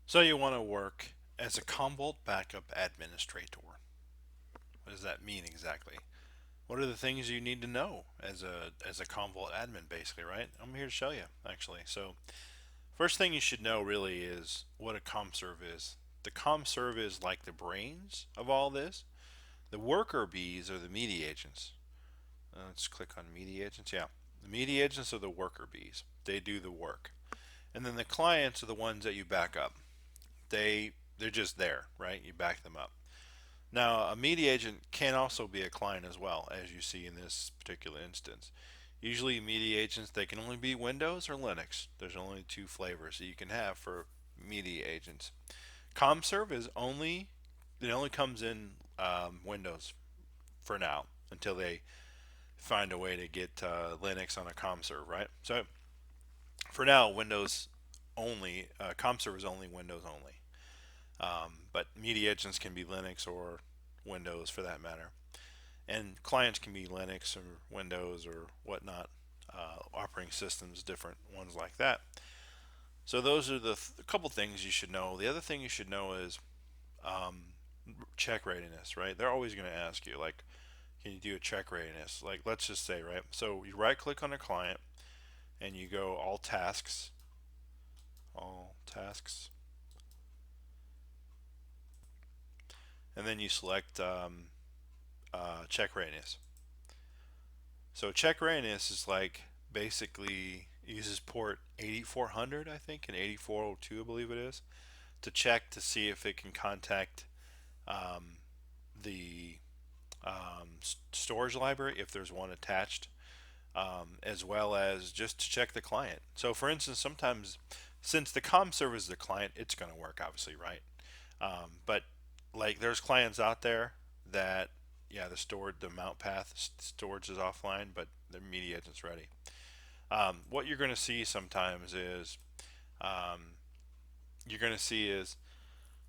So you want to work as a CommVault backup administrator. What does that mean exactly? What are the things you need to know as a CommVault admin, basically, right? I'm here to show you actually. So first thing you should know really is what a CommServe is. The CommServe is like the brains of all this. The worker bees are the media agents. Let's click on media agents. Yeah, the media agents are the worker bees. They do the work, and then the clients are the ones that you back up. They're just there, right? You back them up. Now, a media agent can also be a client as well, as you see in this particular instance. Usually, media agents they can only be Windows or Linux. There's only two flavors that you can have for media agents. ComServe is only it only comes in Windows for now until they find a way to get Linux on a ComServe, right? So for now, Windows only. ComServe is only Windows only. But media agents can be Linux or Windows for that matter. And clients can be Linux or Windows or whatnot, operating systems, different ones like that. So those are the couple things you should know. The other thing you should know is check readiness, right? They're always going to ask you, like, can you do a check readiness? Like, let's just say, right? So you right click on a client and you go all tasks, and then you select check readiness. So check readiness is like basically uses port 8400, I think, and 8402, I believe it is, to check to see if it can contact um, the storage library if there's one attached, as well as just to check the client. So, for instance, sometimes since the comm server is the client, it's going to work, obviously, right? But like, there's clients out there that, yeah, the mount path storage is offline, but the media agent's ready. What you're going to see sometimes is um, you're going to see is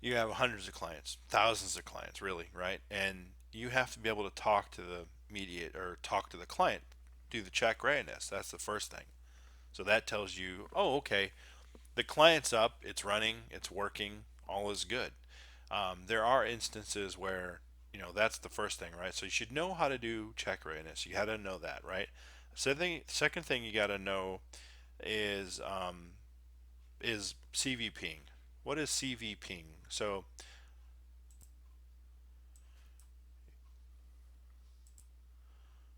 you have hundreds of clients, thousands of clients, really, right? And you have to be able to talk to the mediate or talk to the client, do the check readiness. That's the first thing. So that tells you, oh, okay, the client's up, it's running, it's working, all is good. There are instances where that's the first thing, right? So you should know how to do check readiness. You got to know that, right? Second thing you got to know is CV ping. What is CV ping? So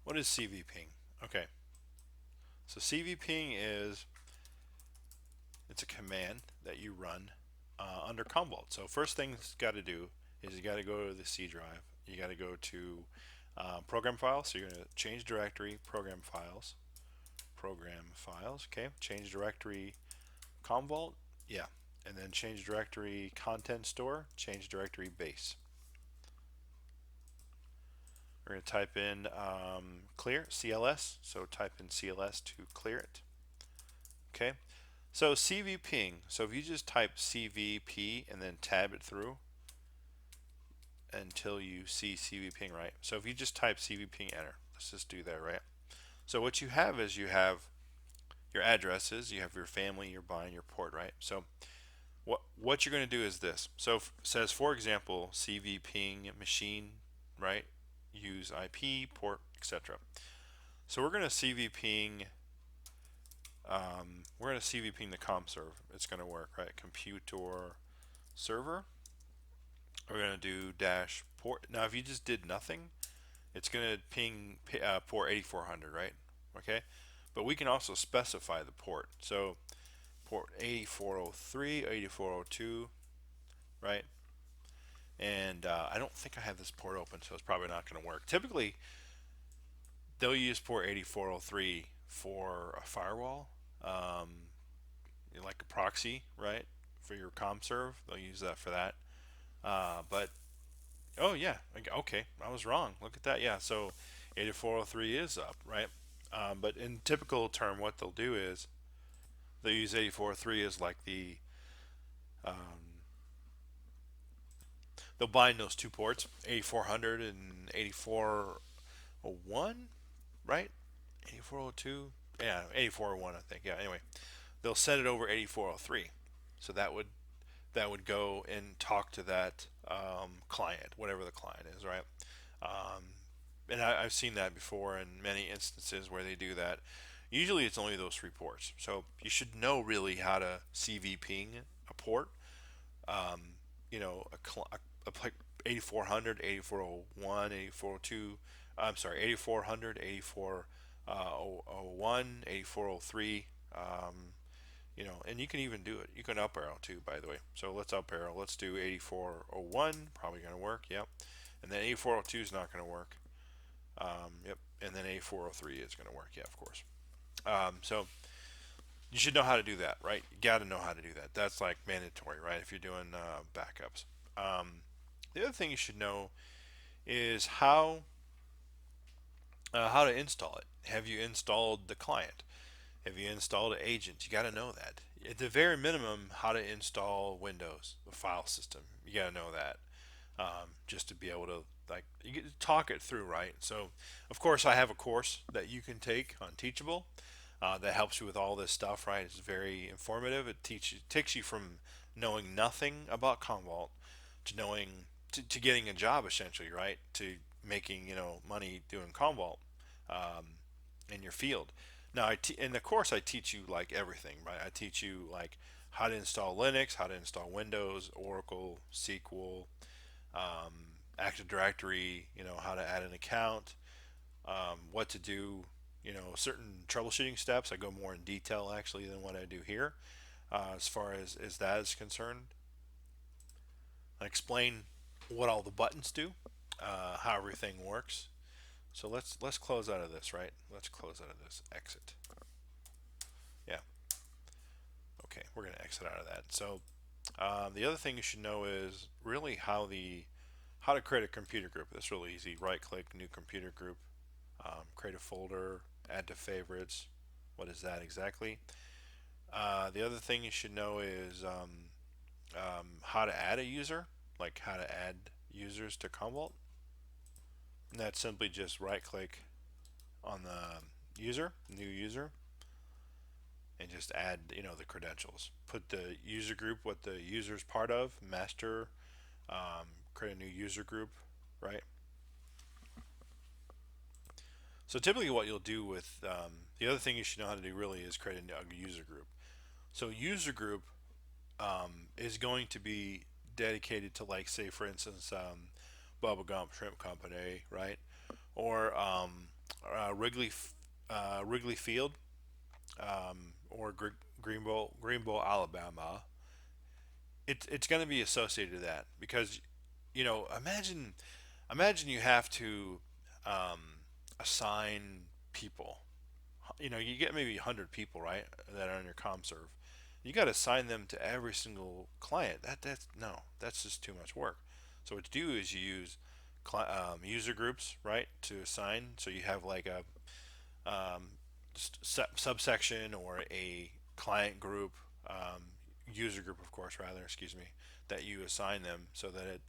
what is CV ping? Okay, so CV ping is it's a command that you run under CommVault. So first thing it's got to do is you got to go to the C drive. You got to go to program files. So you're going to change directory, program files. Okay, change directory, CommVault. Yeah, and then change directory, content store, change directory base. We're going to type in clear CLS. So type in CLS to clear it. Okay. So CV ping. So if you just type CVP and then tab it through until you see CV ping, right? So if you just type CV ping enter, let's just do that, right? So what you have is you have your addresses, you have your family, your bind, your port, right? So what you're going to do is this. So it says, for example, CV ping machine, right? Use IP, port, etc. So we're going to CV ping. We're going to CV ping the ComServe. It's going to work, right? Computer server. We're going to do dash port. Now, if you just did nothing, it's going to ping port 8400, right? Okay. But we can also specify the port. So port 8403, 8402, right? And I don't think I have this port open, so it's probably not going to work. Typically, they'll use port 8403 for a firewall, um, like a proxy, right? For your ComServe, they'll use that for that. But oh yeah, okay, I was wrong. Look at that. Yeah, so 8403 is up, right? But in typical term, what they'll do is they'll use 8403 as like um, they'll bind those two ports, 8400 and 8401, right? 8402, yeah, 8401, I think. Yeah. Anyway, they'll send it over 8403, so that would that would go and talk to that client, whatever the client is, right? Um, and I've seen that before in many instances where they do that. Usually it's only those three ports. So you should know really how to CV ping a port. Um, like 8400, 8401, 8402. I'm sorry, 8400, 8401, 8403. And you can even do it. You can up arrow too, by the way. So let's up arrow. Let's do 8401. Probably going to work. Yep. And then 8402 is not going to work. Yep. And then 8403 is going to work. Yeah, of course. So you should know how to do that, right? You got to know how to do that. That's like mandatory, right? If you're doing backups. The other thing you should know is how to install it. Have you installed the client? Have you installed an agent? You got to know that. At the very minimum, how to install Windows, the file system. You got to know that, just to be able to like you get to talk it through, right? So, of course, I have a course that you can take on Teachable that helps you with all this stuff, right? It's very informative. Takes you from knowing nothing about CommVault to knowing to getting a job essentially, right? To making money doing CommVault in your field. Now, in the course, I teach you like everything, right? I teach you like how to install Linux, how to install Windows, Oracle, SQL, Active Directory, how to add an account, what to do, certain troubleshooting steps. I go more in detail actually than what I do here, as far as that is concerned. I explain what all the buttons do, how everything works. So let's close out of this, right? Let's close out of this. Exit. Yeah. Okay, we're gonna exit out of that. So the other thing you should know is really how to create a computer group. That's really easy. Right click, new computer group, create a folder, add to favorites. What is that exactly? The other thing you should know is how to add a user, like how to add users to CommVault. And that's simply just right click on the user, new user, and just add the credentials. Put the user group, what the user's part of, master, create a new user group, right? So typically what you'll do with the other thing you should know how to do really is create a user group. So user group is going to be dedicated to, like, say for instance, Bubblegum Shrimp Company, right? Or Wrigley Field, or Greenbow, Alabama. It's going to be associated to that because imagine you have to um, assign people. You get maybe 100 people, right, that are on your ComServe. You got to assign them to every single client. That's just too much work. So what you do is you use user groups, right, to assign. So you have like a um, subsection or a client group, user group, of course, rather, excuse me, that you assign them so that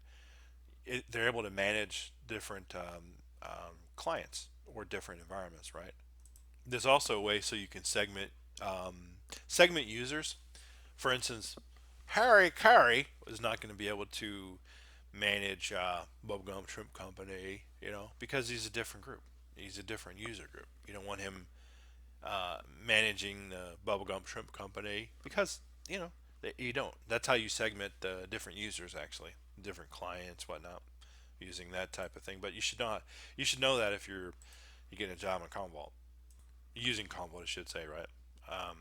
they're able to manage different clients or different environments, right? There's also a way so you can segment users. For instance, Harry Carey is not going to be able to manage Bubblegum Shrimp Company, because he's a different group. He's a different user group. You don't want him managing the Bubblegum Shrimp Company because you don't. That's how you segment the different users, actually, different clients, whatnot, using that type of thing. But you should know that if you get a job in CommVault, using CommVault, I should say, right? Um,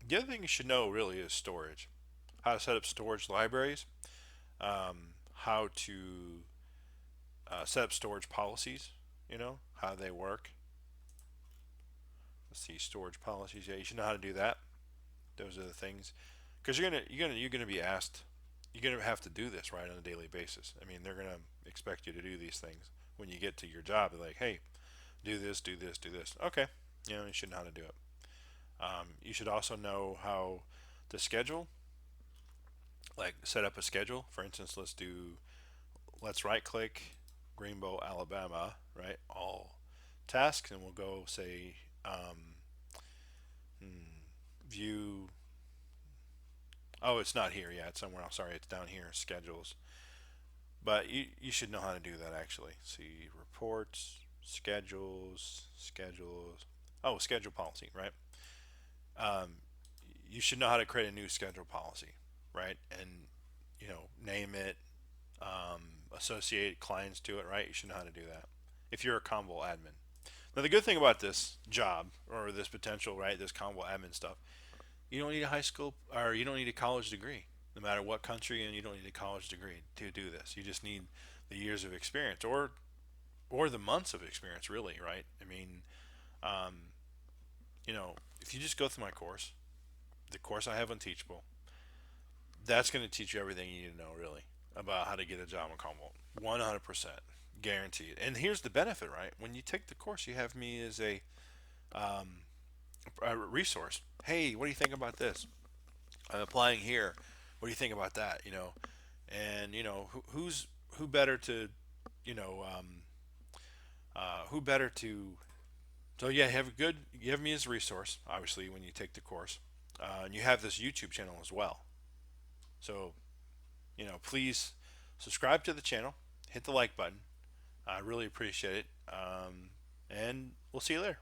the other thing you should know really is storage, how to set up storage libraries, how to set up storage policies, how they work. Let's see, storage policies. Yeah, you should know how to do that. Those are the things, because you're gonna be asked. You're gonna have to do this, right, on a daily basis. I mean, they're gonna expect you to do these things when you get to your job. They're like, hey, do this, do this, do this. Okay, you should know how to do it. You should also know how to schedule, like set up a schedule. For instance, let's right click Greenbow, Alabama, right? All tasks, and we'll go say view. Oh, it's not here. Yeah, it's somewhere else. Sorry, it's down here. Schedules. But you should know how to do that actually. See reports, schedules. Oh, schedule policy, right? Um, you should know how to create a new schedule policy, right? And name it, associate clients to it, right? You should know how to do that if you're a CommVault admin. Now, the good thing about this job or this potential, right, this CommVault admin stuff, you don't need a high school or you don't need a college degree, no matter what country, and you don't need a college degree to do this. You just need the years of experience or the months of experience, really, right? I mean, um, if you just go through my course, the course I have on Teachable, that's going to teach you everything you need to know, really, about how to get a job in CommVault. 100% guaranteed. And here's the benefit, right? When you take the course, you have me as a resource. Hey, what do you think about this? I'm applying here. What do you think about that? And who better to, you know, who better to. So yeah, You have me as a resource. Obviously, when you take the course, and you have this YouTube channel as well. So please subscribe to the channel, hit the like button. I really appreciate it, and we'll see you there.